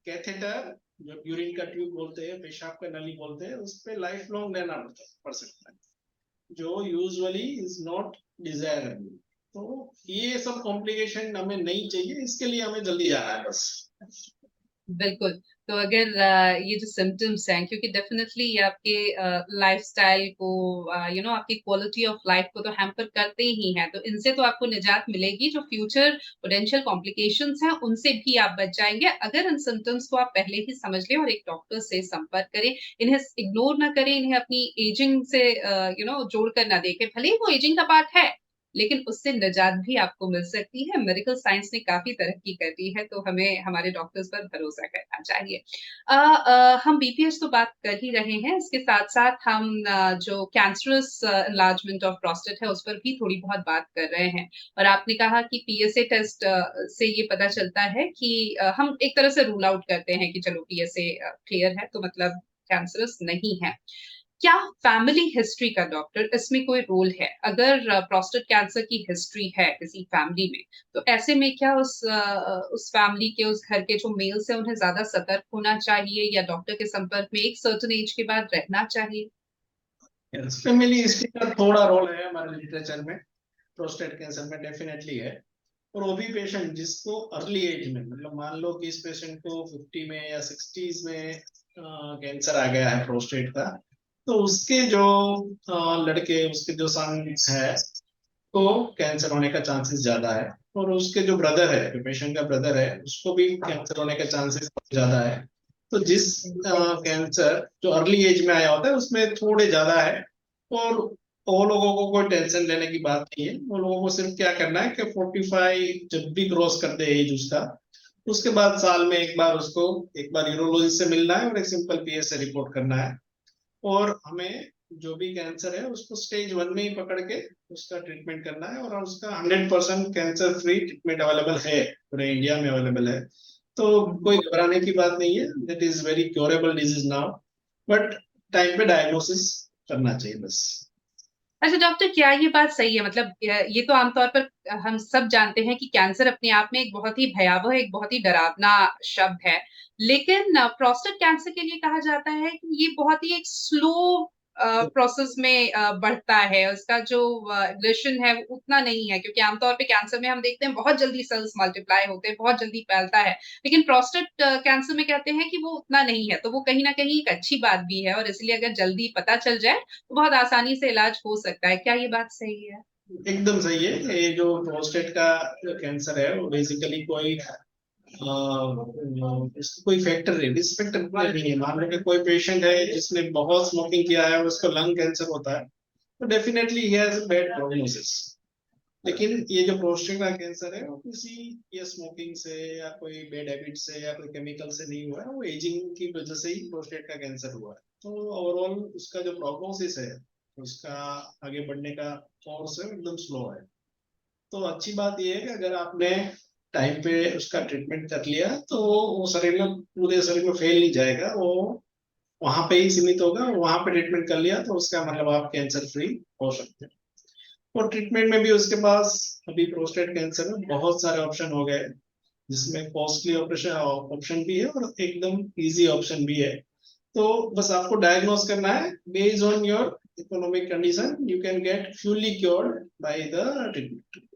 catheter, जो यूरिन का ट्यूब बोलते हैं, पेशाब का नली बोलते हैं, उस पे लाइफ लॉन्ग रहना पड़ सकता है, जो यूजुअली इज नॉट डिजायरेबल। तो ये सब कॉम्प्लिकेशन हमें नहीं चाहिए, इसके लिए हमें जल्दी जाना है बस। बिल्कुल। तो अगर ये जो सिम्टम्स हैं, क्योंकि डेफिनेटली ये आपके लाइफस्टाइल को आपकी क्वालिटी ऑफ लाइफ को तो हैम्पर करते ही हैं, तो इनसे तो आपको निजात मिलेगी। जो फ्यूचर पोटेंशियल कॉम्प्लिकेशंस हैं उनसे भी आप बच जाएंगे अगर इन सिम्टम्स को आप पहले ही समझ लें और एक डॉक्टर से संपर्क करें। इन्हें इग्नोर ना करें, इन्हें अपनी एजिंग से जोड़ कर ना देखें। भले ही वो एजिंग का पार्ट है, लेकिन उससे निजात भी आपको मिल सकती है। मेडिकल साइंस ने काफ़ी तरक्की कर दी है, तो हमें हमारे डॉक्टर्स पर भरोसा करना चाहिए। हम बीपीएच तो बात कर ही रहे हैं, इसके साथ-साथ हम जो कैंसरस एनलार्जमेंट ऑफ प्रोस्टेट है, उस पर भी थोड़ी बहुत बात कर रहे हैं। और आपने कहा कि पीएसए टेस्ट से ये पता चलता है कि हम एक तरह से रूल आउट करते हैं कि चलो पीएसए क्लियर है, तो मतलब कैंसरस नहीं है। क्या फैमिली हिस्ट्री का डॉक्टर इसमें कोई रोल है? अगर प्रोस्टेट कैंसर की हिस्ट्री है किसी फैमिली में, तो ऐसे में क्या उस फैमिली के, उस घर के जो मेल्स हैं, उन्हें ज़्यादा सतर्क होना चाहिए या डॉक्टर के संपर्क में एक सर्टेन एज के बाद रहना चाहिए? फैमिली हिस्ट्री का थोड़ा रोल है हमारे लिटरेचर में, प्रोस्टेट कैंसर में डेफिनेटली है। और वो भी पेशेंट जिसको अर्ली एज में, मतलब मान लो कि इस पेशेंट को 50 में या 60s में कैंसर आ गया है प्रोस्टेट का, तो उसके जो लड़के, उसके जो सन है, तो कैंसर होने का चांसेस ज्यादा है। और उसके जो ब्रदर है, जो पेशेंट का ब्रदर है, उसको भी कैंसर होने का चांसेस ज्यादा है। तो जिस कैंसर जो अर्ली एज में आया होता है उसमें थोड़े ज्यादा है। और वो लोगों को कोई टेंशन लेने की बात नहीं है। वो लोगों को सिर्फ क्या करना है कि 45 जब भी क्रॉस कर दे एज उसका, उसके बाद साल में एक बार उसको एक बार यूरोलॉजिस्ट से मिलना है और एक सिंपल पीएस से रिपोर्ट करना है। और हमें जो भी कैंसर है उसको स्टेज 1 में ही पकड़ के उसका ट्रीटमेंट करना है। और उसका 100% कैंसर फ्री ट्रीटमेंट अवेलेबल है, पूरे इंडिया में अवेलेबल है। तो कोई घबराने की बात नहीं है, that is very curable disease now. But time पे डायग्नोसिस करना चाहिए बस। अच्छा डॉक्टर, क्या ये बात सही है? मतलब ये तो आमतौर पर हम सब जानते हैं कि कैंसर अपने आप में एक बहुत ही भयावह, एक बहुत ही डरावना शब्द है। लेकिन प्रोस्टेट कैंसर के लिए कहा जाता है कि ये बहुत ही एक स्लो प्रोसेस में बढ़ता है। उसका जो एग्रेशन है वो उतना नहीं है, क्योंकि आमतौर पे कैंसर में हम देखते हैं बहुत जल्दी सेल्स मल्टीप्लाई होते हैं, बहुत जल्दी फैलता है। लेकिन प्रोस्टेट कैंसर में कहते हैं कि वो उतना नहीं है, तो वो कहीं न कहीं एक अच्छी बात भी है और इसलिए अगर जल्दी पता चल जाए तो बहुत आसानी से इलाज हो सकता है। क्या ये बात सही है? एकदम सही है। ये जो प्रोस्टेट का जो कैंसर है वो बेसिकली कोई इसका कोई फैक्टर है, रिस्क फैक्टर नहीं है। मान लो कि कोई पेशेंट है जिसने बहुत स्मोकिंग किया है, उसको लंग कैंसर होता है, तो definitely he has bad prognosis. लेकिन ये जो प्रोस्टेट का कैंसर है वो किसी ये स्मोकिंग से या कोई बैड हैबिट से या कोई केमिकल से नहीं हुआ है, वो एजिंग की वजह से ही प्रोस्टेट का कैंसर हुआ है। तो ओवरऑल उसका जो प्रोग्नोसिस है, उसका आगे बढ़ने का कोर्स है एकदम स्लो है। तो अच्छी बात यह है कि अगर आपने टाइम पे उसका ट्रीटमेंट कर लिया तो वो शरीर में, पूरे शरीर में फैल नहीं जाएगा, वो वहां पे ही सीमित होगा। वहां पे ट्रीटमेंट कर लिया तो उसका मतलब आप कैंसर फ्री हो सकते हैं। और ट्रीटमेंट में भी उसके पास अभी प्रोस्टेट कैंसर में बहुत सारे ऑप्शन हो गए, जिसमें कॉस्टली ऑपरेशन ऑप्शन भी है और एकदम इजी ऑप्शन भी है। तो बस आपको डायग्नोस करना है, based on your economic condition you can get fully cured by the treatment.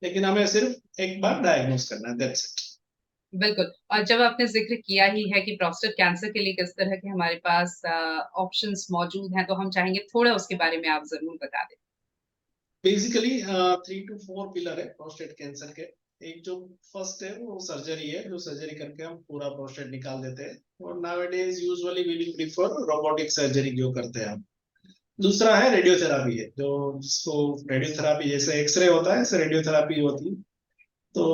लेकिन हमें सिर्फ एक बार डायग्नोस करना है, दैट्स इट। बिल्कुल। और जब आपने ज़िक्र किया ही है कि प्रोस्टेट कैंसर के लिए किस तरह के हमारे पास ऑप्शंस मौजूद हैं, तो हम चाहेंगे थोड़ा उसके बारे में आप ज़रूर बता दें। बेसिकली 3 to 4 पिलर है प्रोस्टेट कैंसर के। एक जो फर्स्ट है वो सर्जरी है, जो सर्जरी करके हम पूरा प्रोस्टेट निकाल देते हैं। और nowadays usually we will prefer robotic surgery जो करते हैं हम। दूसरा है रेडियोथेरापी है, जो जिसको रेडियोथेरापी जैसे एक्सरे होता है ऐसे रेडियोथेरापी होती है। तो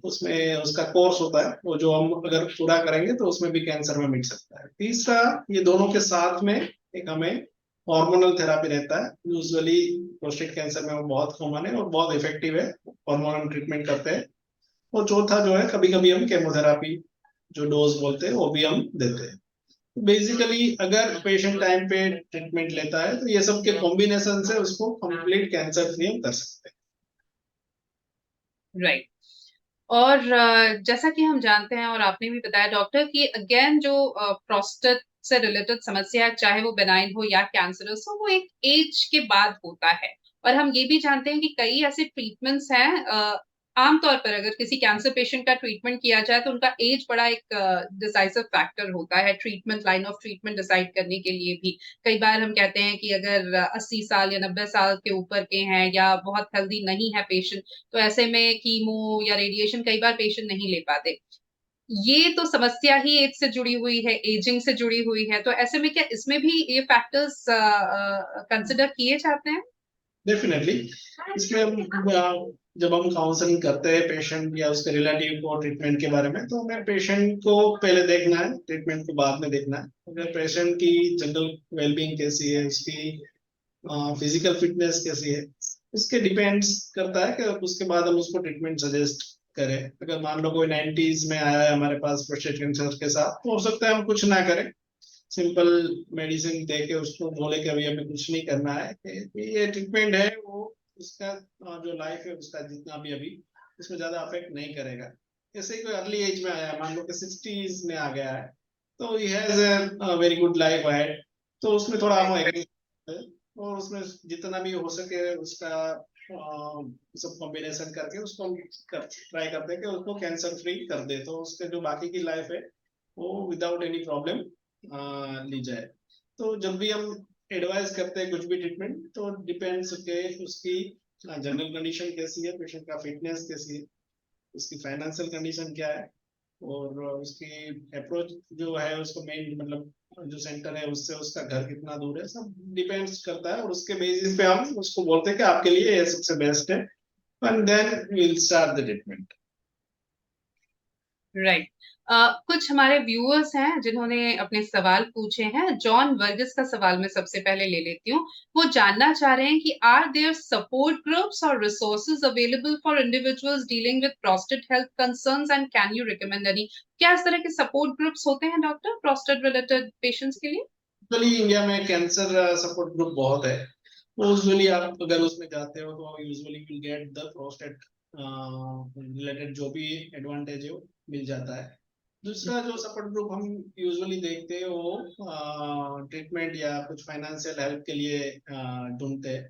उसमें उसका कोर्स होता है, वो जो हम अगर पूरा करेंगे तो उसमें भी कैंसर में मिट सकता है। तीसरा, ये दोनों के साथ में एक हमें हार्मोनल थेरापी रहता है यूजुअली प्रोस्टेट कैंसर में, वो बहुत कॉमन है और बहुत इफेक्टिव है, हार्मोनल ट्रीटमेंट करते हैं। और चौथा जो है कभी कभी हम केमोथेरापी जो डोज बोलते हैं वो भी हम देते हैं। बेसिकली अगर पेशेंट टाइम पे ट्रीटमेंट लेता है तो ये सब के कॉम्बिनेशन से उसको कंप्लीट कैंसर फ्री हम कर सकते राइट। और जैसा कि हम जानते हैं और आपने भी बताया डॉक्टर कि अगेन जो प्रोस्टेट से रिलेटेड समस्या है, चाहे वो बेनाइन हो या कैंसरस हो, वो एक एज के बाद होता है। और हम ये भी जानते हैं कि कई ऐसे ट्रीटमेंट्स हैं, आमतौर पर अगर किसी कैंसर पेशेंट का ट्रीटमेंट किया जाए तो उनका एज बड़ा एक डिसाइसिव फैक्टर होता है treatment, line of treatment decide करने के लिए भी। कई बार हम कहते हैं कि अगर 80 साल या 90 साल के ऊपर के हैं या बहुत हेल्दी नहीं है पेशेंट, तो ऐसे में कीमो या रेडिएशन कई बार पेशेंट नहीं ले पाते। ये तो समस्या ही एज से जुड़ी हुई है, एजिंग से जुड़ी हुई है, तो ऐसे में क्या इसमें भी ये फैक्टर्स कंसिडर किए जाते हैं? डेफिनेटली इसमें जब हम काउंसलिंग करते हैं पेशेंट या उसके रिलेटिव को ट्रीटमेंट के बारे में, तो हमें पेशेंट को पहले देखना है, ट्रीटमेंट को बाद में देखना है। अगर पेशेंट की जनरल वेलबींग कैसी है, उसकी फिजिकल फिटनेस कैसी है, इसके डिपेंड्स करता है कि उसके बाद हम उसको ट्रीटमेंट सजेस्ट करें। अगर मान लो कोई 90s में आया है हमारे पास प्रोस्टेट कैंसर के साथ, तो हो सकता है हम कुछ ना करें, सिंपल मेडिसिन दे के उसको बोले कि अभी हमें कुछ नहीं करना है, कि ये ट्रीटमेंट है, वो उसका जो लाइफ है उसका जितना भी अभी उसमें ज्यादा अफेक्ट नहीं करेगा। जैसे ही कोई अर्ली एज में आया, मान लो कि 60s में आ गया है, तो he has a very good life ahead, तो उसमें थोड़ा हम एग्री करते हैं और उसमें जितना भी हो सके उसका सब कॉम्बिनेशन करके उसको हम ट्राई करते हैं कि उसको कैंसर फ्री कर दे, तो उसके जो बाकी की लाइफ है वो विदाउट एनी प्रॉब्लम ली जाए। तो जब भी हम एडवाइस करते हैं कुछ भी ट्रीटमेंट, तो डिपेंड्स के उसकी जनरल कंडीशन कैसी है, पेशेंट का फिटनेस कैसी है, उसकी फाइनेंशियल कंडीशन क्या है, और उसकी अप्रोच जो है उसको मेन मतलब जो सेंटर है उससे उसका घर कितना दूर है, सब डिपेंड्स करता है। और उसके बेसिस पे हम उसको बोलते हैं कि आपके लिए ये सबसे बेस्ट है, and then we will start the treatment. Right. कुछ हमारे व्यूअर्स हैं जिन्होंने अपने सवाल पूछे हैं। जॉन वर्गीस का सवाल मैं सबसे पहले ले लेती हूँ। वो जानना चाह रहे हैं कि आर देयर सपोर्ट ग्रुप्स और resources available for individuals dealing with prostate health concerns and can you recommend any? क्या इस तरह के सपोर्ट ग्रुप्स होते हैं डॉक्टर प्रोस्टेट रिलेटेड पेशेंट्स के लिए? यूजुअली इंडिया में कैंसर सपोर्ट ग्रुप बहुत है, तो यूजुअली आप अगर उसमें जाते हो तो usually will get the prostate related जो भी एडवांटेज है वो मिल जाता है। दूसरा जो सपोर्ट ग्रुप हम यूजुअली देखते हैं वो ट्रीटमेंट या कुछ फाइनेंशियल हेल्प के लिए ढूंढते हैं,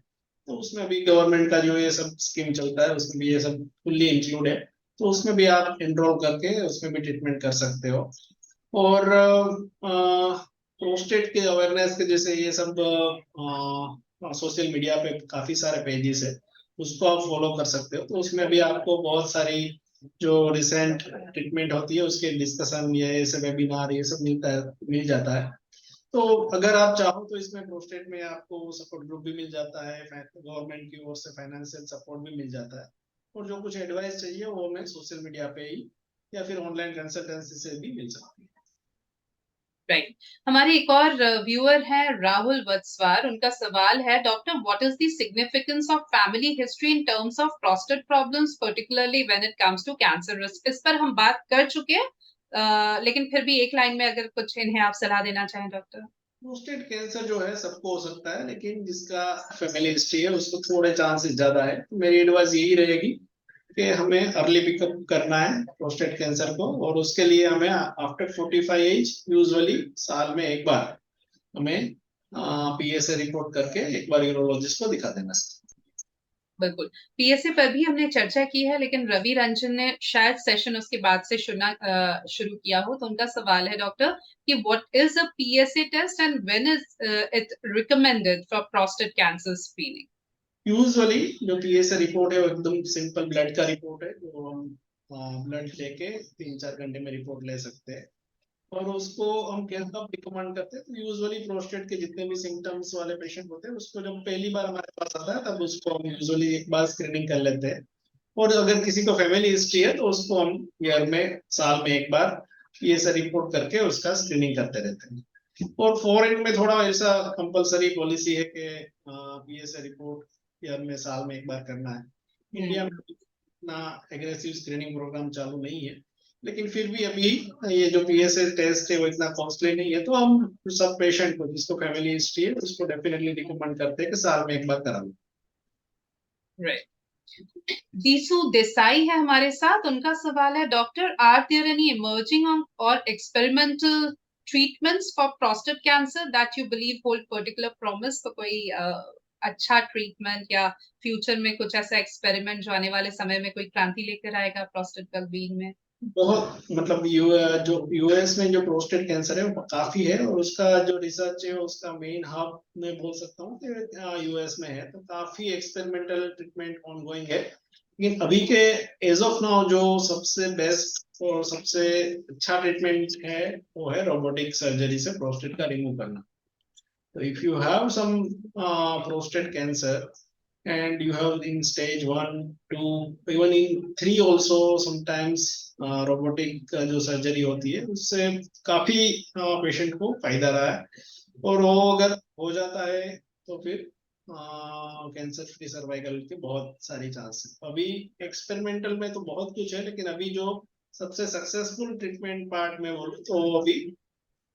तो उसमें भी गवर्नमेंट का जो ये सब स्कीम चलता है उसमें भी ये सब फुल्ली इंक्लूड है, तो उसमें भी आप एनरोल करके उसमें भी ट्रीटमेंट कर सकते हो। और प्रोस्टेट के अवेयरनेस के जैसे ये सब सोशल मीडिया पे काफी सारे पेजेस है, उसको आप फॉलो कर सकते हो, तो उसमें भी आपको बहुत सारी जो रिसेंट ट्रीटमेंट होती है उसके डिस्कशन या ऐसे वेबिनार ये सब मिलता है, मिल जाता है। तो अगर आप चाहो तो इसमें प्रोस्टेट में आपको सपोर्ट ग्रुप भी मिल जाता है, गवर्नमेंट की ओर से फाइनेंशियल सपोर्ट भी मिल जाता है, और जो कुछ एडवाइस चाहिए वो हमें सोशल मीडिया पे ही या फिर ऑनलाइन कंसल्टेंसी से भी मिल सकती है। राइट। हमारे एक और व्यूअर है राहुल वत्सवार। उनका सवाल है doctor what is the significance of family history in terms of prostate problems particularly when it comes to cancer risk? इस पर हम बात कर चुके हैं, लेकिन फिर भी एक लाइन में अगर कुछ इन्हें आप सलाह देना चाहें डॉक्टर। प्रोस्टेट कैंसर जो है सबको हो सकता है, लेकिन जिसका फैमिली हिस्ट्री है उसको थोड़े चांसेस ज्यादा है, तो मेरी एडवाइस यही रहेगी कि हमें अर्ली पिकअप करना है प्रोस्टेट कैंसर को, और उसके लिए हमें आफ्टर 45 एज यूजुअली साल में एक बार हमें पीएसए रिपोर्ट करके एक बार यूरोलॉजिस्ट को दिखा देना चाहिए। बिल्कुल। पीएसए पर भी हमने चर्चा की है, लेकिन रवि रंजन ने शायद सेशन उसके बाद से शुरू किया हो, तो उनका सवाल है डॉक्टर कि what is a PSA test and when is it recommended for prostate cancer screening? Usually जो पीएसए रिपोर्ट है वो एकदम सिंपल ब्लड का रिपोर्ट है, जो हम ब्लड लेके 3-4 घंटे में रिपोर्ट ले सकते हैं, और उसको हम कब रिकमेंड करते हैं, तो यूजुअली प्रोस्टेट के जितने भी सिम्टम्स वाले पेशेंट होते हैं उसको जब पहली बार हमारे पास आता है तब उसको हम यूजुअली एक बार स्क्रीनिंग कर लेते हैं। और अगर किसी को फैमिली हिस्ट्री है तो उसको हम ईयर में साल में एक बार ये सब रिपोर्ट करके उसका स्क्रीनिंग करते रहते हैं। और फॉरेन में थोड़ा ऐसा कंपलसरी पॉलिसी है कि PSA रिपोर्ट ईयर में साल में एक बार करना है। इंडिया में इतना एग्रेसिव स्क्रीनिंग प्रोग्राम चालू नहीं है, लेकिन फिर भी अभी ये जो PSA टेस्ट है वो इतना कॉस्टली नहीं है, तो हम सब पेशेंट को जिसको फैमिली हिस्ट्री है उसको डेफिनेटली रिकमेंड करते हैं कि साल में एक बार करा लो। राइट। दीसू देसाई है हमारे साथ, उनका सवाल है, doctor are there any emerging और experimental treatments for prostate cancer that you believe hold particular promise? तो कोई अच्छा ट्रीटमेंट या फ्यूचर में कुछ ऐसा एक्सपेरिमेंट जो आने वाले समय में कोई क्रांति लेकर आएगा प्रोस्टेट वेलबीइंग में? बहुत मतलब जो US में जो प्रोस्टेट कैंसर है वो काफी है, और उसका जो रिसर्च है उसका मेन हब मैं बोल सकता हूँ कि US में है, तो काफी एक्सपेरिमेंटल ट्रीटमेंट ऑनगोइंग है। लेकिन अभी के एज ऑफ नाउ जो सबसे बेस्ट और सबसे अच्छा ट्रीटमेंट है वो है रोबोटिक सर्जरी से प्रोस्टेट का रिमूव करना। तो if you have some prostate cancer and you have in stage 1, 2, even in 3 also sometimes robotic जो सर्जरी होती है उससे काफी पेशेंट को फायदा रहा है, और वो अगर हो जाता है तो फिर कैंसर फ्री सर्वाइवल के बहुत सारी चांस है। अभी एक्सपेरिमेंटल में तो बहुत कुछ है, लेकिन अभी जो सबसे सक्सेसफुल ट्रीटमेंट पार्ट में बोलूं तो अभी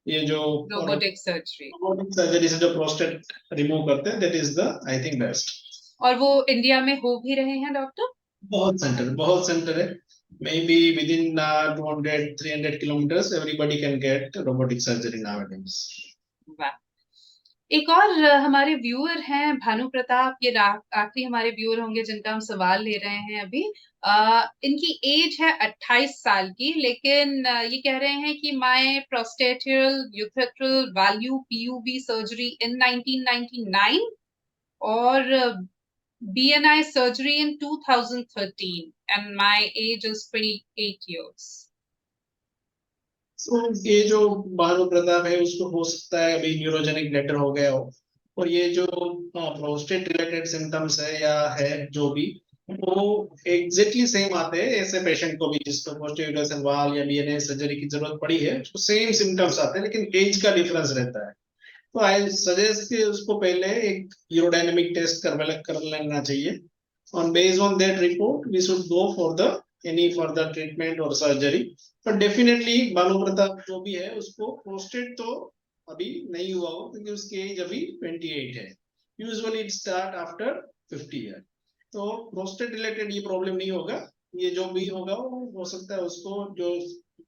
ये जो रोबोटिक सर्जरी से जो प्रोस्टेट रिमूव करते हैं that is the I think best. और वो इंडिया में हो भी रहे हैं डॉक्टर? बहुत सेंटर है, may be with in 200-300 kilometres everybody can get robotic surgery nowadays. एक और हमारे व्यूअर हैं भानु प्रताप, ये आखिरी हमारे व्यूअर होंगे जिनका हम सवाल ले रहे हैं अभी। इनकी एज है 28 साल की, लेकिन ये कह रहे हैं कि my प्रोस्टेटियल यूथेट्रल value PUV surgery in 1999 और BNI surgery in 2013 and my age is 28 years. तो ये जो भानु प्रताप है उसको हो सकता है अभी न्यूरोजेनिक ब्लैडर हो गया हो, और ये जो प्रोस्टेट रिलेटेड सिम्टम्स है या है जो भी वो एग्जैक्टली सेम आते हैं ऐसे पेशेंट को भी जिसको पोस्टीरियर वाल या BNI सर्जरी की जरूरत पड़ी है, उसको सेम सिम्टम्स आते हैं, लेकिन एज का डिफरेंस रहता है। तो आई सजेस्ट कि उसको पहले एक यूरोडायनेमिक टेस्ट कर लेना चाहिए, on based on that report we should go for the any further treatment or surgery, but definitely Bhanu Pratap जो भी है उसको प्रोस्टेट तो अभी नहीं हुआ हो क्योंकि उसकी एज अभी 28 है। Usually it start after 50 year, तो प्रोस्टेट रिलेटेड ये प्रॉब्लम नहीं होगा। ये जो भी होगा वो हो सकता है उसको जो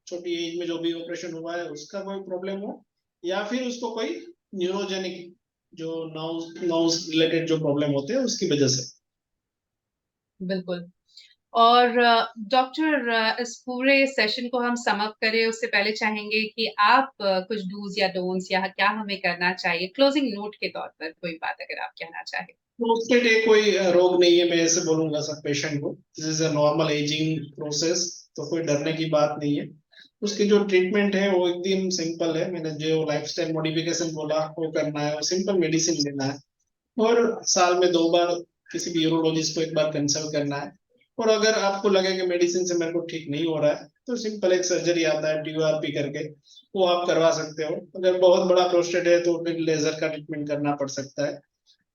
छोटी एज में जो भी ऑपरेशन हुआ है उसका कोई प्रॉब्लम हो, या फिर उसको कोई न्यूरोजेनिक जो नर्व्स रिलेटेड जो प्रॉब्लम होते हैं उसकी वजह से। बिल्कुल। और डॉक्टर इस पूरे सेशन को हम समअप करें उससे पहले चाहेंगे कि आप कुछ डूज या डोंट्स या क्या हमें करना चाहिए क्लोजिंग नोट के तौर पर कोई बात अगर आप कहना चाहें। प्रोस्टेट कोई रोग नहीं है, मैं ऐसे बोलूंगा सब पेशेंट को, this is a normal ageing process, तो कोई डरने की बात नहीं है। उसकी जो ट्रीटमेंट है वो एकदम सिंपल है, मैंने जो लाइफस्टाइल मॉडिफिकेशन बोला वो करना है, और सिंपल मेडिसिन लेना है, और साल में 2 बार किसी भी यूरोलॉजिस्ट को एक बार कंसल्ट करना है। और अगर आपको लगे कि मेडिसिन से मेरे को ठीक नहीं हो रहा है तो सिंपल एक सर्जरी आता है TURP करके, वो आप करवा सकते हो। अगर बहुत बड़ा प्रोस्टेट है तो फिर लेजर का ट्रीटमेंट करना पड़ सकता है।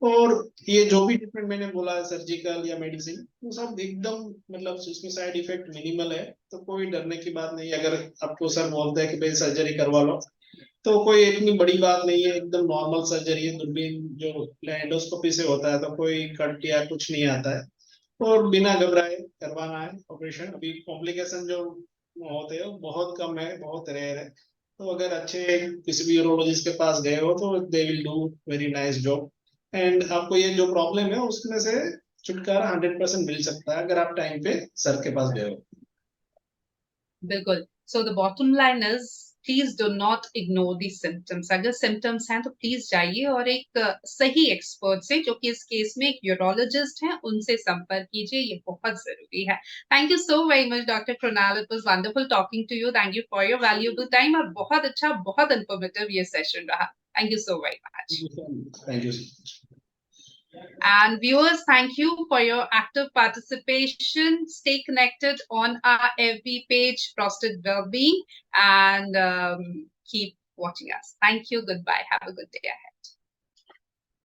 और ये जो भी ट्रीटमेंट मैंने बोला है सर्जिकल या मेडिसिन, वो सब एकदम मतलब उसमें साइड इफेक्ट मिनिमल है, तो कोई डरने की बात नहीं है। अगर आपको सर बोलते हैं कि भाई सर्जरी करवा लो तो कोई इतनी बड़ी बात नहीं है, एकदम नॉर्मल सर्जरी है, दूरबीन जो एंडोस्कोपी से होता है, तो कोई कट या कुछ नहीं आता है, और बिना घबराए करवाना है ऑपरेशन। अभी कॉम्प्लिकेशन जो होते हैं वो बहुत कम है, बहुत रेयर है, तो अगर अच्छे किसी भी यूरोलॉजिस्ट के पास गए हो तो they will do very nice job, and आपको ये जो प्रॉब्लम है उसमें से छुटकारा 100% मिल सकता है अगर आप टाइम पे सर के पास गए हो। बिल्कुल। So the bottom line is please do not ignore the symptoms. अगर सिम्टम्स हैं तो प्लीज जाइए और एक सही एक्सपर्ट से, जो कि इस केस में एक यूरोलॉजिस्ट हैं, उनसे संपर्क कीजिए, ये बहुत जरूरी है। Thank you so very much doctor Krunal, it was wonderful talking to you. Thank you for your valuable time, और बहुत अच्छा, बहुत इंफॉर्मेटिव ये सेशन रहा। Thank you so very much. Thank you. And viewers, thank you for your active participation. Stay connected on our FB page, Prostate Wellbeing, and keep watching us. Thank you. Goodbye. Have a good day ahead.